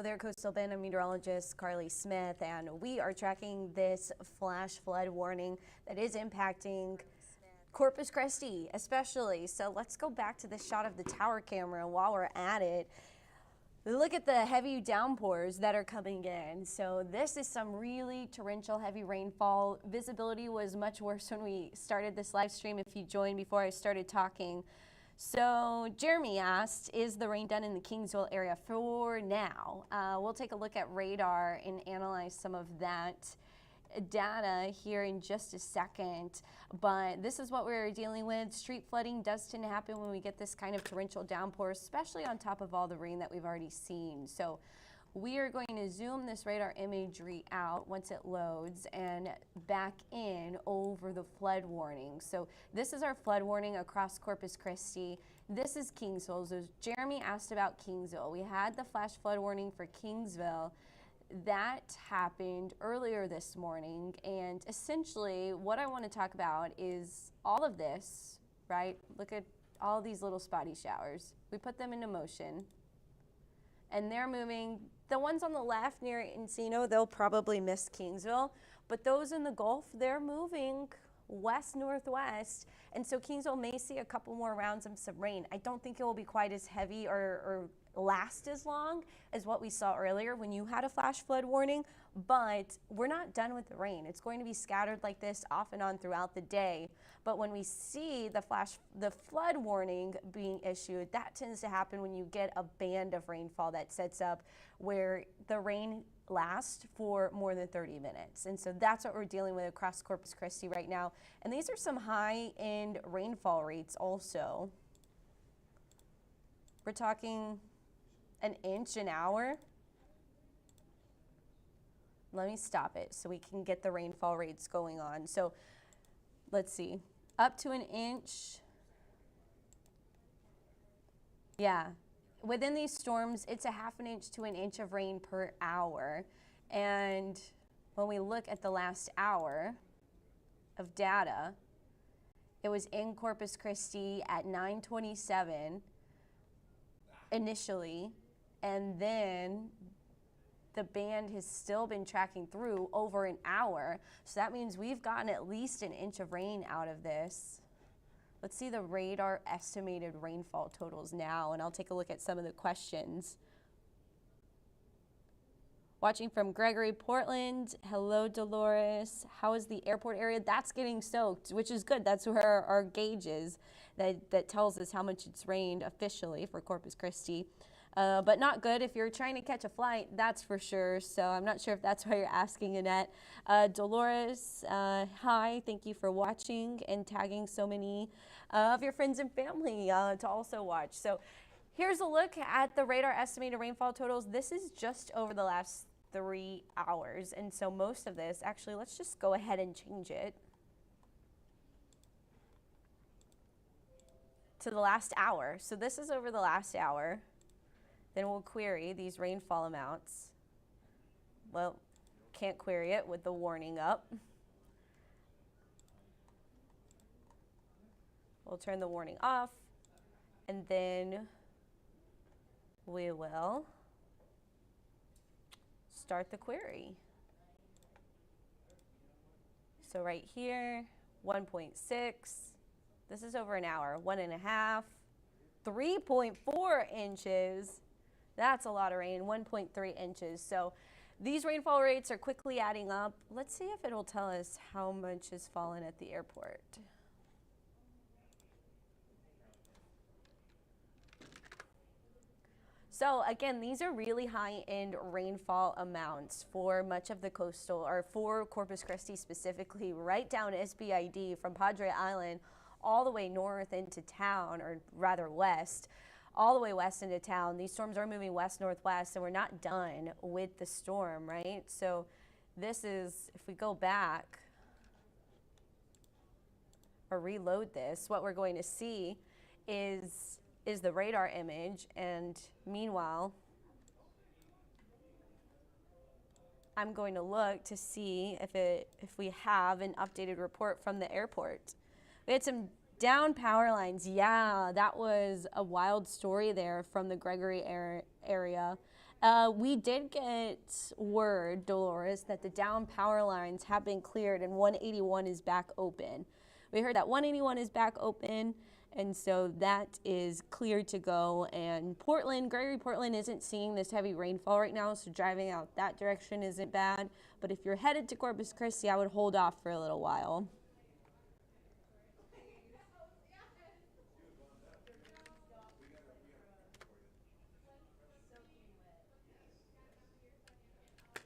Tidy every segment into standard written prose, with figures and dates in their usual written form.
there, Coastal Band meteorologist Carly Smith, and we are tracking this flash flood warning that is impacting Corpus Christi especially. So let's go back to the shot of the tower camera while we're at it. Look at the heavy downpours that are coming in. So this is some really torrential heavy rainfall. Visibility was much worse when we started this live stream if you joined before I started talking. So Jeremy asked, is the rain done in the Kingsville area for now? We'll take a look at radar and analyze some of that data here in just a second, but this is what we're dealing with. Street flooding does tend to happen when we get this kind of torrential downpour, especially on top of all the rain that we've already seen. So we are going to zoom this radar imagery out once it loads and back in over the flood warning. So this is our flood warning across Corpus Christi. This is Kingsville. So Jeremy asked about Kingsville. We had the flash flood warning for Kingsville. That happened earlier this morning, and essentially what I want to talk about is all of this, right? Look at all these little spotty showers. We put them into motion, and they're moving. The ones on the left near Encino, they'll probably miss Kingsville, but those in the Gulf, they're moving west-northwest, and so Kingsville may see a couple more rounds of some rain. I don't think it will be quite as heavy or last as long as what we saw earlier when you had a flash flood warning, but we're not done with the rain. It's going to be scattered like this off and on throughout the day, but when we see the flood warning being issued, that tends to happen when you get a band of rainfall that sets up where the rain lasts for more than 30 minutes. And so that's what we're dealing with across Corpus Christi right now. And these are some high-end rainfall rates also. We're talking an inch an hour. Let me stop it so we can get the rainfall rates going on. So let's see, up to an inch. Yeah, within these storms, it's a half an inch to an inch of rain per hour. And when we look at the last hour of data, it was in Corpus Christi at 9:27 initially, and then the band has still been tracking through over an hour. So that means we've gotten at least an inch of rain out of this. Let's see the radar estimated rainfall totals now, and I'll take a look at some of the questions. Watching from Gregory, Portland. Hello, Dolores. How is the airport area? That's getting soaked, which is good. That's where our gauge is that tells us how much it's rained officially for Corpus Christi. But not good if you're trying to catch a flight, that's for sure. So I'm not sure if that's why you're asking, Annette. Dolores, hi, thank you for watching and tagging so many of your friends and family to also watch. So here's a look at the radar estimated rainfall totals. This is just over the last 3 hours. And so most of this, actually, let's just go ahead and change it to the last hour. So this is over the last hour. Then we'll query these rainfall amounts. Well, can't query it with the warning up. We'll turn the warning off, and then we will start the query. So right here, 1.6. This is over an hour. 1.5, 3.4 inches. That's a lot of rain, 1.3 inches. So these rainfall rates are quickly adding up. Let's see if it'll tell us how much has fallen at the airport. So again, these are really high-end rainfall amounts for much of the coastal, or for Corpus Christi specifically, right down SBID from Padre Island all the way north into town, or rather west. All the way west into town. These storms are moving west-northwest, and we're not done with the storm, right? So this is, if we go back or reload this, what we're going to see is the radar image, and meanwhile, I'm going to look to see if we have an updated report from the airport. We had some down power lines. Yeah, that was a wild story there from the Gregory area. We did get word, Dolores, that the down power lines have been cleared and 181 is back open. We heard that 181 is back open, and so that is cleared to go. And Portland, Gregory Portland isn't seeing this heavy rainfall right now, so driving out that direction isn't bad. But if you're headed to Corpus Christi, I would hold off for a little while.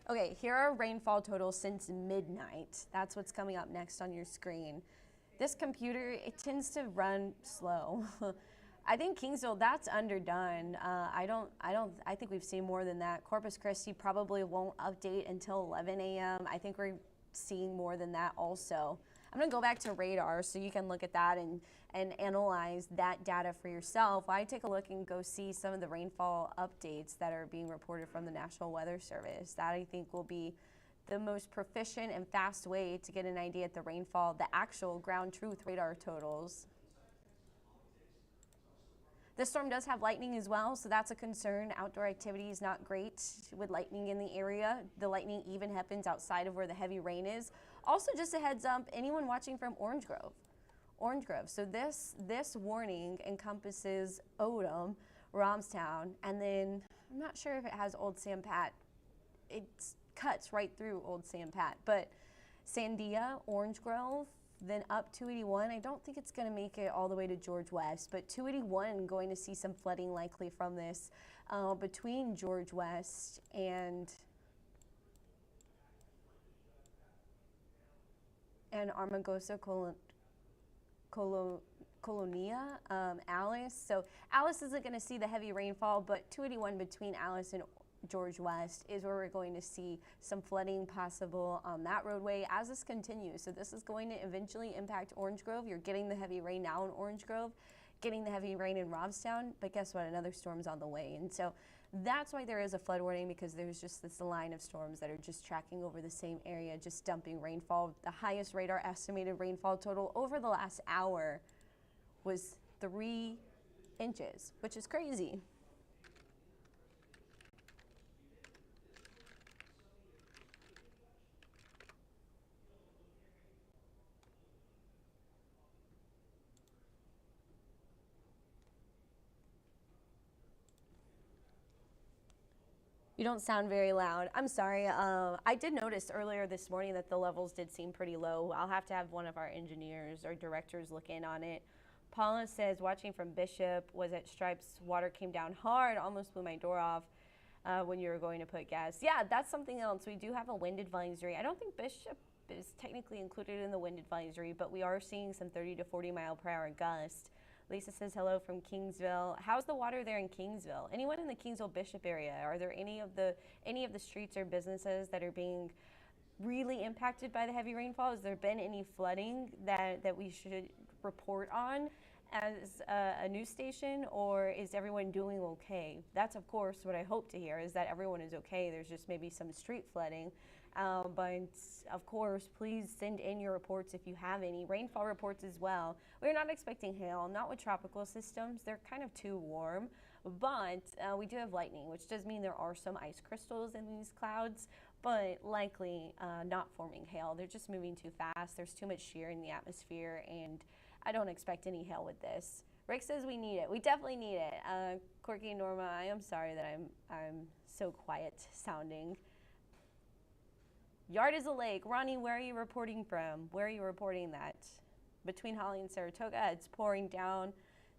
Okay, here are rainfall totals since midnight. That's what's coming up next on your screen. This computer, it tends to run slow. I think Kingsville, that's underdone. I think we've seen more than that. Corpus Christi probably won't update until 11 a.m. I think we're seeing more than that also. I'm gonna go back to radar so you can look at that and analyze that data for yourself. I take a look and go see some of the rainfall updates that are being reported from the National Weather Service. That I think will be the most proficient and fast way to get an idea at the rainfall, the actual ground truth radar totals. This storm does have lightning as well, so that's a concern. Outdoor activity is not great with lightning in the area. The lightning even happens outside of where the heavy rain is. Also, just a heads up, anyone watching from Orange Grove. So this warning encompasses Odom, Romstown, and then I'm not sure if it has Old Sam Pat. It cuts right through Old Sam Pat, but Sandia, Orange Grove, then up 281. I don't think it's going to make it all the way to George West, but 281 going to see some flooding likely from this between George West and Armagosa Colonia, Alice. So Alice isn't going to see the heavy rainfall, but 281 between Alice and George West is where we're going to see some flooding possible on that roadway as this continues. So this is going to eventually impact Orange Grove. You're getting the heavy rain now in Orange Grove, getting the heavy rain in Robstown, but guess what? Another storm's on the way. And so that's why there is a flood warning, because there's just this line of storms that are just tracking over the same area, just dumping rainfall. The highest radar estimated rainfall total over the last hour was 3 inches, which is crazy. You don't sound very loud. I'm sorry. I did notice earlier this morning that the levels did seem pretty low. I'll have to have one of our engineers or directors look in on it. Paula says, watching from Bishop, was at Stripes, water came down hard, almost blew my door off when you were going to put gas. Yeah, that's something else. We do have a wind advisory. I don't think Bishop is technically included in the wind advisory, but we are seeing some 30 to 40 mile per hour gusts. Lisa says hello from Kingsville. How's the water there in Kingsville? Anyone in the Kingsville Bishop area? Are there any of the streets or businesses that are being really impacted by the heavy rainfall? Has there been any flooding that we should report on as a news station, or is everyone doing okay? That's of course what I hope to hear, is that everyone is okay. There's just maybe some street flooding. But of course, please send in your reports if you have any. Rainfall reports as well. We're not expecting hail, not with tropical systems. They're kind of too warm, but we do have lightning, which does mean there are some ice crystals in these clouds, but likely not forming hail. They're just moving too fast. There's too much shear in the atmosphere, and I don't expect any hail with this. Rick says we need it. We definitely need it. Corky and Norma, I am sorry that I'm so quiet sounding. Yard is a lake. Ronnie, where are you reporting from? Where are you reporting that? Between Holly and Saratoga, it's pouring down,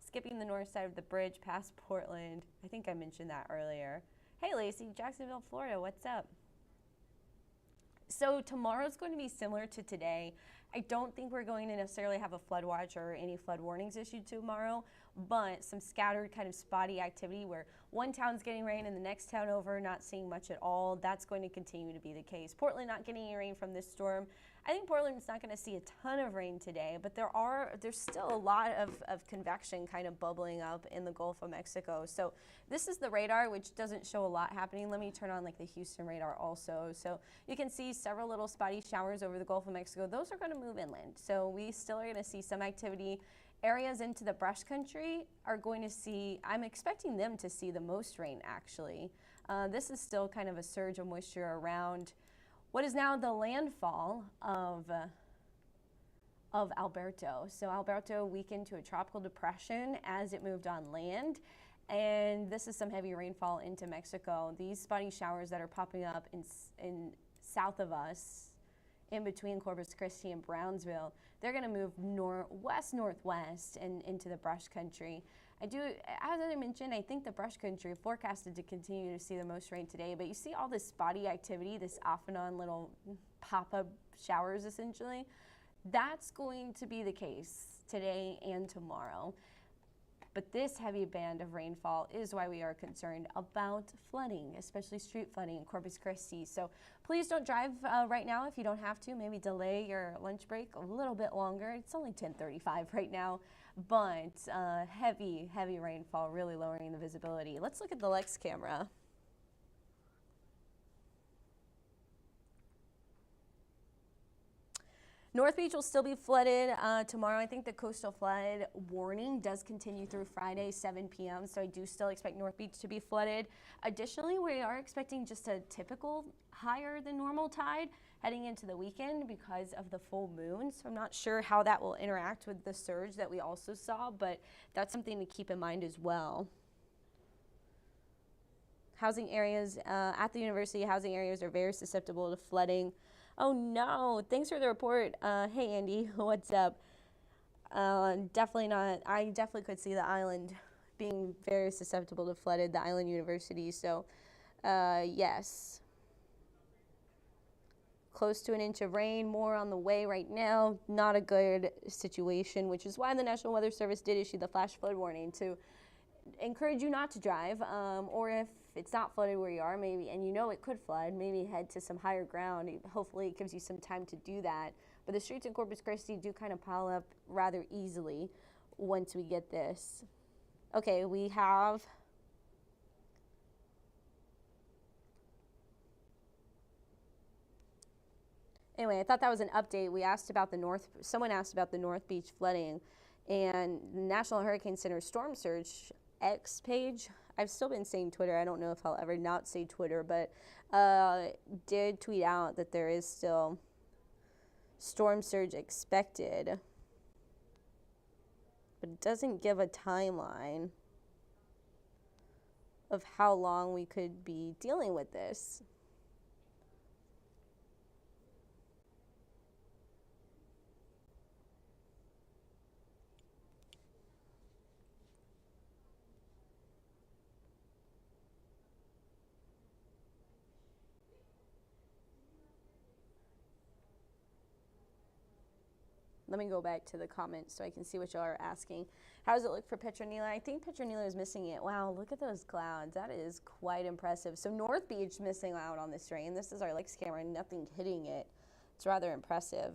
skipping the north side of the bridge past Portland. I think I mentioned that earlier. Hey, Lacey, Jacksonville, Florida, what's up? So tomorrow's going to be similar to today. I don't think we're going to necessarily have a flood watch or any flood warnings issued tomorrow, but some scattered kind of spotty activity where one town's getting rain and the next town over not seeing much at all. That's going to continue to be the case. Portland not getting any rain from this storm. I think Portland's not going to see a ton of rain today, but there's still a lot of convection kind of bubbling up in the Gulf of Mexico. So this is the radar, which doesn't show a lot happening. Let me turn on like the Houston radar also. So you can see several little spotty showers over the Gulf of Mexico. Those are going to move inland. So we still are going to see some activity Areas into the brush country are going to see, I'm expecting them to see the most rain actually. This is still kind of a surge of moisture around what is now the landfall of Alberto. So Alberto weakened to a tropical depression as it moved on land. And this is some heavy rainfall into Mexico. These spotty showers that are popping up in south of us, in between Corpus Christi and Brownsville, they're going to move northwest and into the brush country. As I mentioned, I think the brush country forecasted to continue to see the most rain today, but you see all this spotty activity, this off and on little pop-up showers essentially. That's going to be the case today and tomorrow. But this heavy band of rainfall is why we are concerned about flooding, especially street flooding in Corpus Christi. So please don't drive right now if you don't have to. Maybe delay your lunch break a little bit longer. It's only 10:35 right now, but heavy rainfall, really lowering the visibility. Let's look at the Lex camera. North Beach will still be flooded tomorrow. I think the coastal flood warning does continue through Friday, 7 p.m. So I do still expect North Beach to be flooded. Additionally, we are expecting just a typical higher than normal tide heading into the weekend because of the full moon. So I'm not sure how that will interact with the surge that we also saw, but that's something to keep in mind as well. Housing areas at the university, housing areas are very susceptible to flooding. Oh no, thanks for the report. Hey Andy, what's up? Definitely not, I definitely could see the island being very susceptible to flooded, the island university, so yes. Close to an inch of rain, more on the way right now. Not a good situation, which is why the National Weather Service did issue the flash flood warning to encourage you not to drive, or if it's not flooded where you are, maybe, and you know it could flood, maybe head to some higher ground. Hopefully it gives you some time to do that. But the streets in Corpus Christi do kind of pile up rather easily once we get this. Okay, we have anyway, I thought that was an update. We asked about someone asked about the North Beach flooding, and the National Hurricane Center Storm Surge X page, I've still been saying Twitter, I don't know if I'll ever not say Twitter, but did tweet out that there is still storm surge expected, but it doesn't give a timeline of how long we could be dealing with this. Let me go back to the comments so I can see what y'all are asking. How does it look for Petronila? I think Petronila is missing it. Wow, look at those clouds. That is quite impressive. So North Beach missing out on this rain. This is our Lex camera, nothing hitting it. It's rather impressive.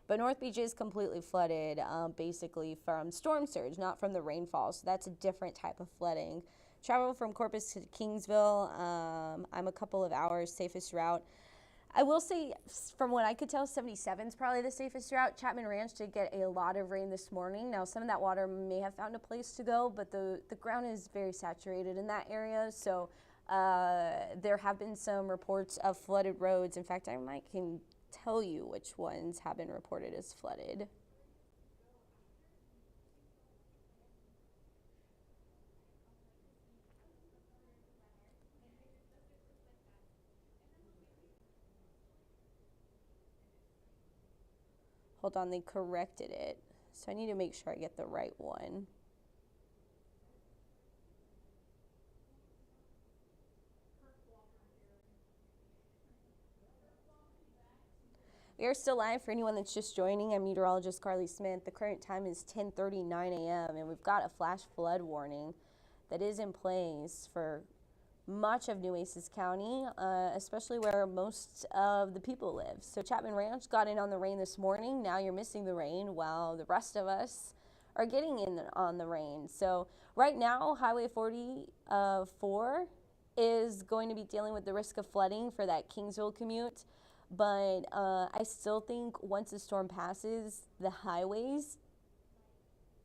But North Beach is completely flooded, basically from storm surge, not from the rainfall. So that's a different type of flooding. Travel from Corpus to Kingsville, I'm a couple of hours, safest route. I will say, from what I could tell, 77 is probably the safest route. Chapman Ranch did get a lot of rain this morning. Now, some of that water may have found a place to go, but the ground is very saturated in that area. So there have been some reports of flooded roads. In fact, I can tell you which ones have been reported as flooded. Hold on, they corrected it. So I need to make sure I get the right one. We are still live for anyone that's just joining. I'm meteorologist Carly Smith. The current time is 10:39 a.m. and we've got a flash flood warning that is in place for much of Nueces County, especially where most of the people live. So Chapman Ranch got in on the rain this morning. Now you're missing the rain while the rest of us are getting in on the rain. So right now, Highway 44 is going to be dealing with the risk of flooding for that Kingsville commute. But I still think once the storm passes, the highways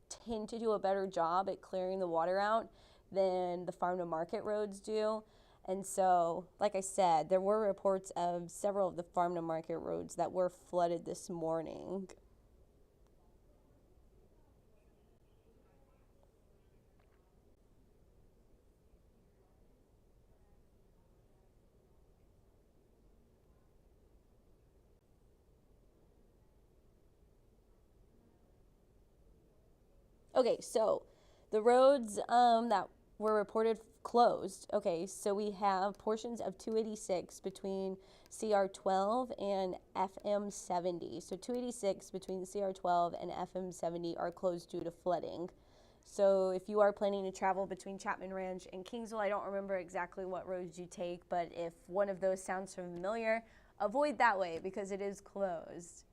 tend to do a better job at clearing the water out than the farm to market roads do. And so, like I said, there were reports of several of the farm to market roads that were flooded this morning. Okay, so the roads that were reported closed. Okay, so we have portions of 286 between CR12 and FM70. So 286 between CR12 and FM70 are closed due to flooding. So if you are planning to travel between Chapman Ranch and Kingsville, I don't remember exactly what roads you take, but if one of those sounds familiar, avoid that way because it is closed.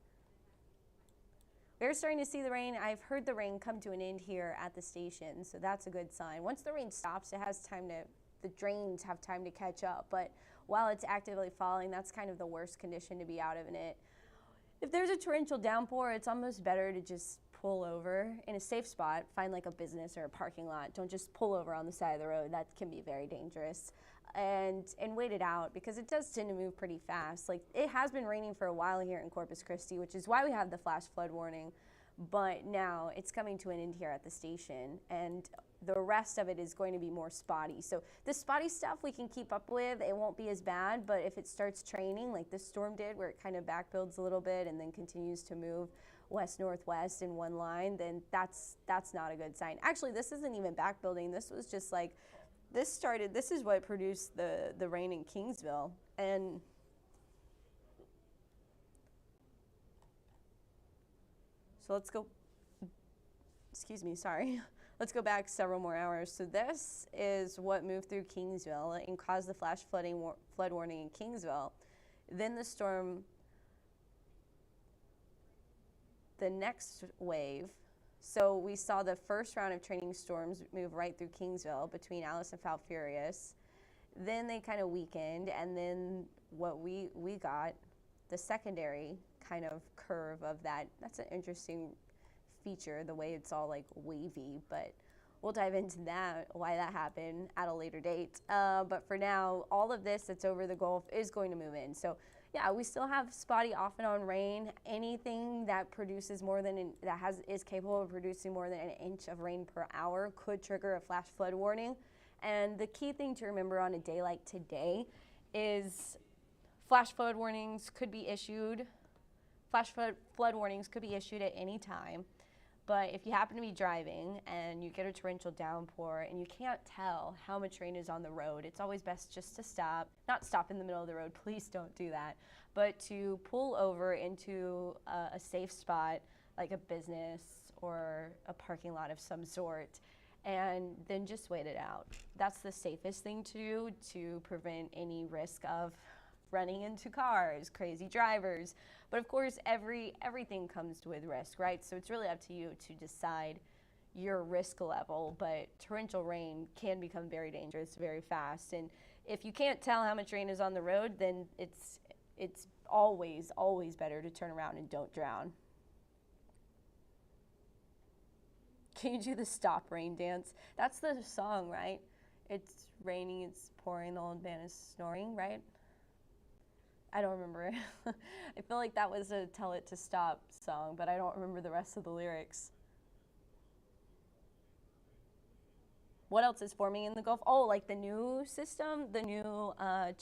We're starting to see the rain. I've heard the rain come to an end here at the station, so that's a good sign. Once the rain stops, it has time to, the drains have time to catch up, but while it's actively falling, that's kind of the worst condition to be out of in it. If there's a torrential downpour, it's almost better to just pull over in a safe spot, find like a business or a parking lot. Don't just pull over on the side of the road. That can be very dangerous. And wait it out because it does tend to move pretty fast. Like it has been raining for a while here in Corpus Christi, which is why we have the flash flood warning. But now it's coming to an end here at the station, and the rest of it is going to be more spotty. So the spotty stuff we can keep up with. It won't be as bad, but if it starts training like this storm did, where it kind of backbuilds a little bit and then continues to move west-northwest in one line, then that's not a good sign. Actually, this isn't even backbuilding. This was just like, this is what produced the rain in Kingsville. And so let's go, excuse me, sorry. Let's go back several more hours. So this is what moved through Kingsville and caused the flash flood warning in Kingsville. Then the storm, the next wave, so we saw the first round of training storms move right through Kingsville between Alice and Falfurrias. Then they kind of weakened, and then what we got, the secondary kind of curve of that. That's an interesting feature, the way it's all like wavy, but we'll dive into that, why that happened at a later date. But for now, all of this that's over the Gulf is going to move in. So yeah, we still have spotty off and on rain. Anything that produces more than, is capable of producing more than an inch of rain per hour could trigger a flash flood warning. And the key thing to remember on a day like today is flash flood warnings could be issued. Flash flood warnings could be issued at any time. But if you happen to be driving and you get a torrential downpour and you can't tell how much rain is on the road, it's always best just to stop. Not stop in the middle of the road, please don't do that. But to pull over into a safe spot like a business or a parking lot of some sort, and then just wait it out. That's the safest thing to do to prevent any risk of running into cars, crazy drivers. But of course, everything comes with risk, right? So it's really up to you to decide your risk level, but torrential rain can become very dangerous very fast. And if you can't tell how much rain is on the road, then it's always better to turn around and don't drown. Can you do the stop rain dance? That's the song, right? It's raining, it's pouring, the old man is snoring, right? I don't remember. I feel like that was a Tell It to Stop song, but I don't remember the rest of the lyrics. What else is forming in the Gulf? Oh, like the new system, the new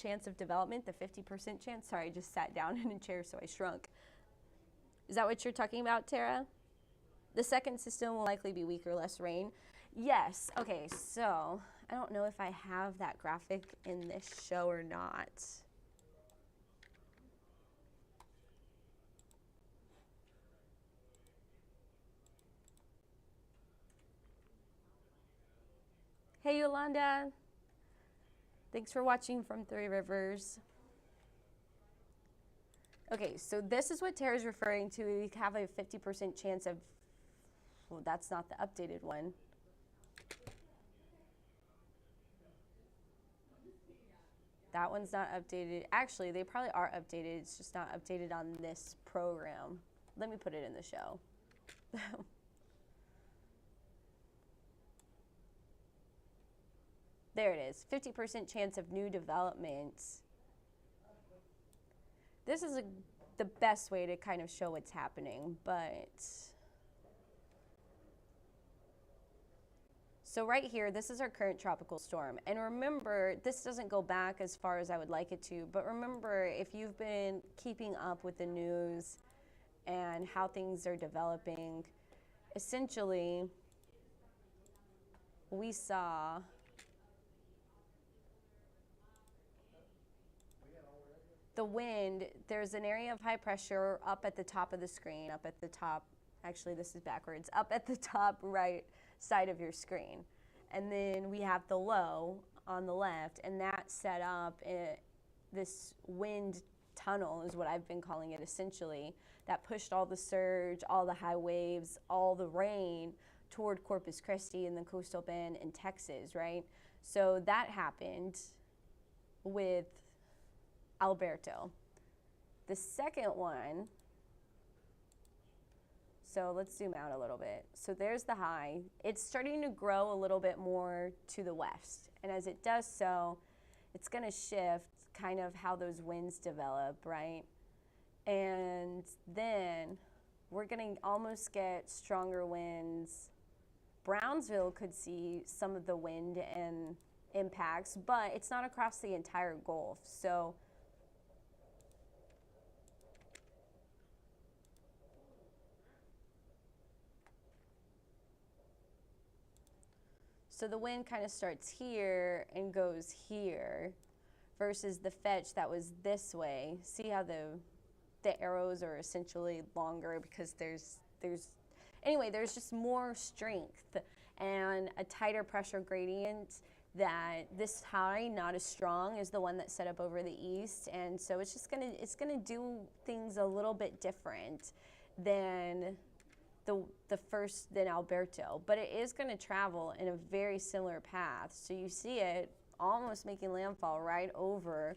chance of development, the 50% chance. Sorry, I just sat down in a chair, so I shrunk. Is that what you're talking about, Tara? The second system will likely be weaker, less rain. Yes. Okay, so I don't know if I have that graphic in this show or not. Hey, Yolanda. Thanks for watching from Three Rivers. Okay, so this is what Tara's referring to. We have a 50% chance of, well, that's not the updated one. That one's not updated. Actually, they probably are updated. It's just not updated on this program. Let me put it in the show. There it is, 50% chance of new development. This is the best way to kind of show what's happening, but so right here, this is our current tropical storm. And remember, this doesn't go back as far as I would like it to, but remember, if you've been keeping up with the news and how things are developing, essentially, we saw the wind. There's an area of high pressure up at the top of the screen, up at the top, actually this is backwards, up at the top right side of your screen. And then we have the low on the left, and that set up this wind tunnel is what I've been calling it essentially, that pushed all the surge, all the high waves, all the rain toward Corpus Christi and the coastal bend in Texas, right? So that happened with Alberto. The second one, so let's zoom out a little bit. So there's the high. It's starting to grow a little bit more to the west. And as it does so, it's going to shift kind of how those winds develop, right? And then we're going to almost get stronger winds. Brownsville could see some of the wind and impacts, but it's not across the entire Gulf. So the wind kind of starts here and goes here versus the fetch that was this way. See how the arrows are essentially longer because there's just more strength and a tighter pressure gradient, that this high, not as strong as the one that's set up over the east. And so it's gonna do things a little bit different than than Alberto, but it is going to travel in a very similar path. So you see it almost making landfall right over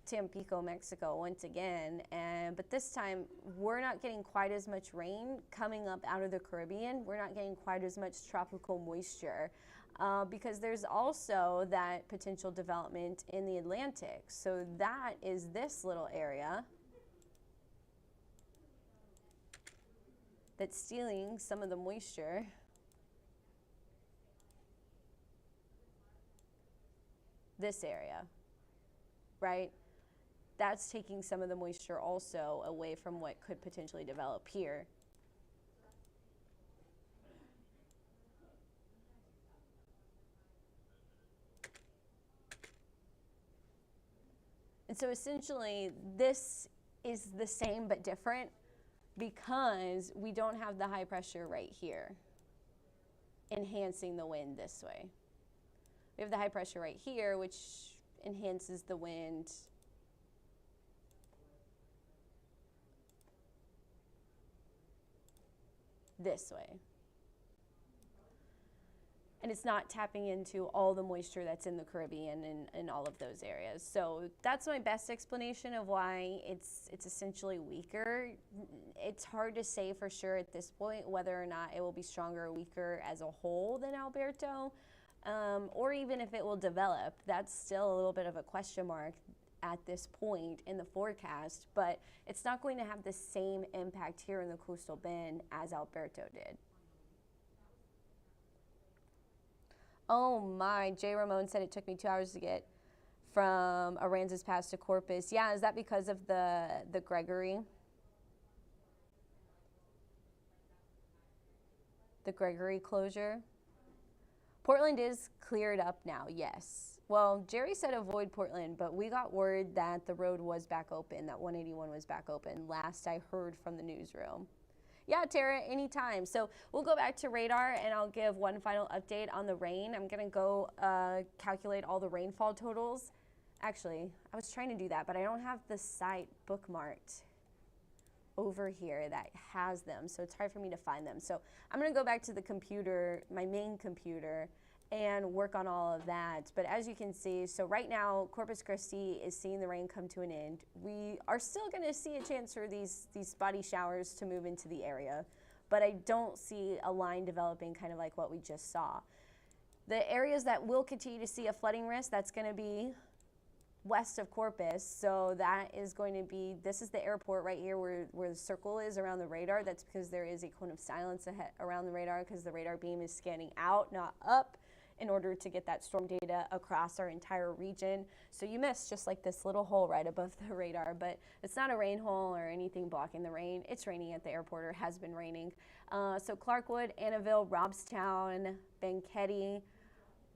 Tampico, Mexico once again. But this time we're not getting quite as much rain coming up out of the Caribbean. We're not getting quite as much tropical moisture because there's also that potential development in the Atlantic. So that is this little area that's stealing some of the moisture. This area, right? That's taking some of the moisture also away from what could potentially develop here. And so essentially, this is the same but different, because we don't have the high pressure right here enhancing the wind this way. We have the high pressure right here, which enhances the wind this way. And it's not tapping into all the moisture that's in the Caribbean and all of those areas. So that's my best explanation of why it's essentially weaker. It's hard to say for sure at this point whether or not it will be stronger or weaker as a whole than Alberto, or even if it will develop. That's still a little bit of a question mark at this point in the forecast, but it's not going to have the same impact here in the coastal bend as Alberto did. Oh my, Jay Ramon said it took me 2 hours to get from Aransas Pass to Corpus. Yeah, is that because of the Gregory? The Gregory closure? Portland is cleared up now, yes. Well, Jerry said avoid Portland, but we got word that the road was back open, that 181 was back open, last I heard from the newsroom. Yeah, Tara, anytime. So we'll go back to radar and I'll give one final update on the rain. I'm gonna go calculate all the rainfall totals. Actually, I was trying to do that, but I don't have the site bookmarked over here that has them, so it's hard for me to find them. So I'm gonna go back to the computer, my main computer, and work on all of that. But as you can see, so right now Corpus Christi is seeing the rain come to an end. We are still going to see a chance for these spotty showers to move into the area, but I don't see a line developing kind of like what we just saw. The areas that will continue to see a flooding risk, that's going to be west of Corpus. So that is going to be, this is the airport right here where the circle is around the radar. That's because there is a cone of silence around the radar because the radar beam is scanning out, not up, in order to get that storm data across our entire region. So you missed just like this little hole right above the radar, but it's not a rain hole or anything blocking the rain. It's raining at the airport, or has been raining. So Clarkwood, Annaville, Robstown, Banquetti,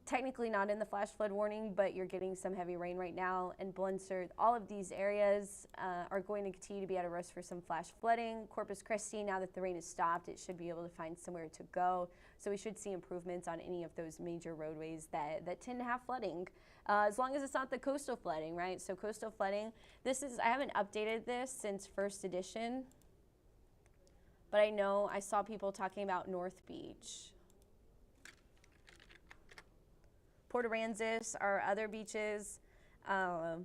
technically not in the flash flood warning, but you're getting some heavy rain right now. And Blunsard, all of these areas are going to continue to be at a risk for some flash flooding. Corpus Christi, now that the rain has stopped, it should be able to find somewhere to go. So we should see improvements on any of those major roadways that tend to have flooding, as long as it's not the coastal flooding, right? So coastal flooding, I haven't updated this since first edition, but I know I saw people talking about North Beach. Port Aransas, our other beaches, our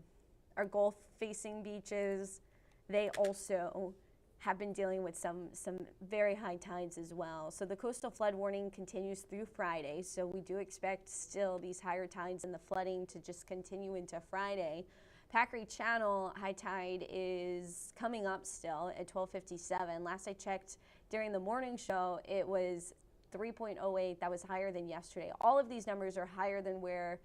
Gulf-facing beaches, they also have been dealing with some very high tides as well. So the coastal flood warning continues through Friday, so we do expect still these higher tides and the flooding to just continue into Friday. Packery Channel high tide is coming up still at 12:57. Last I checked during the morning show, it was 3.08. That was higher than yesterday. All of these numbers are higher than where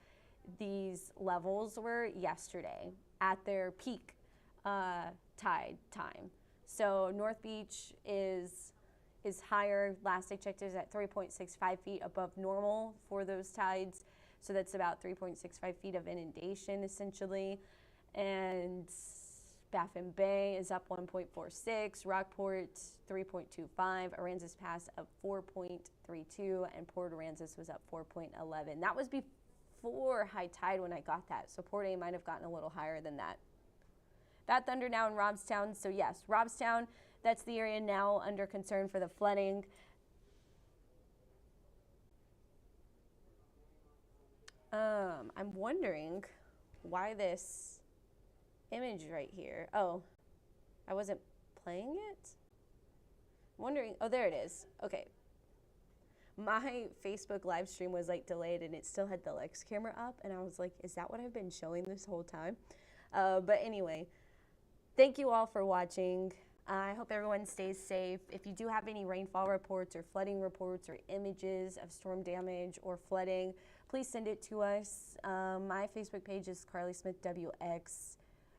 these levels were yesterday at their peak tide time. So North Beach is higher. Last I checked, is at 3.65 feet above normal for those tides. So that's about 3.65 feet of inundation essentially. And Baffin Bay is up 1.46, Rockport 3.25, Aransas Pass up 4.32, and Port Aransas was up 4.11. That was before high tide when I got that, so Port A might have gotten a little higher than that. Bad Thunder now in Robstown, so yes, Robstown, that's the area now under concern for the flooding. I'm wondering why this image right here. Oh, I wasn't playing it? I'm wondering, oh, there it is. Okay. My Facebook live stream was like delayed and it still had the Lex camera up, and I was like, is that what I've been showing this whole time? But anyway, thank you all for watching. I hope everyone stays safe. If you do have any rainfall reports or flooding reports or images of storm damage or flooding, please send it to us. My Facebook page is Carly Smith WX.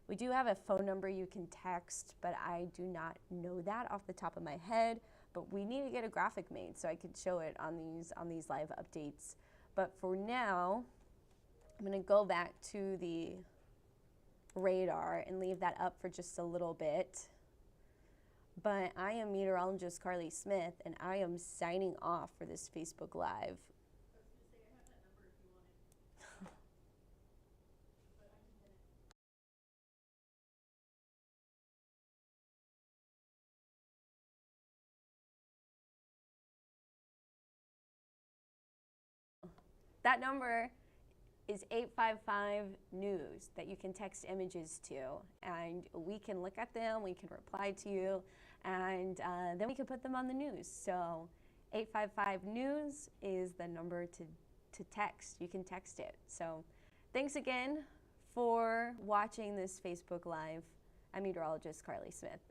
We do have a phone number you can text, but I do not know that off the top of my head. But we need to get a graphic made so I could show it on these live updates. But for now, I'm going to go back to the radar and leave that up for just a little bit. But I am meteorologist Carly Smith, and I am signing off for this Facebook Live. That number is 855 News that you can text images to, and we can look at them, we can reply to you, and then we can put them on the news. So 855 News is the number to text. You can text it. So thanks again for watching this Facebook Live. I'm meteorologist Carly Smith.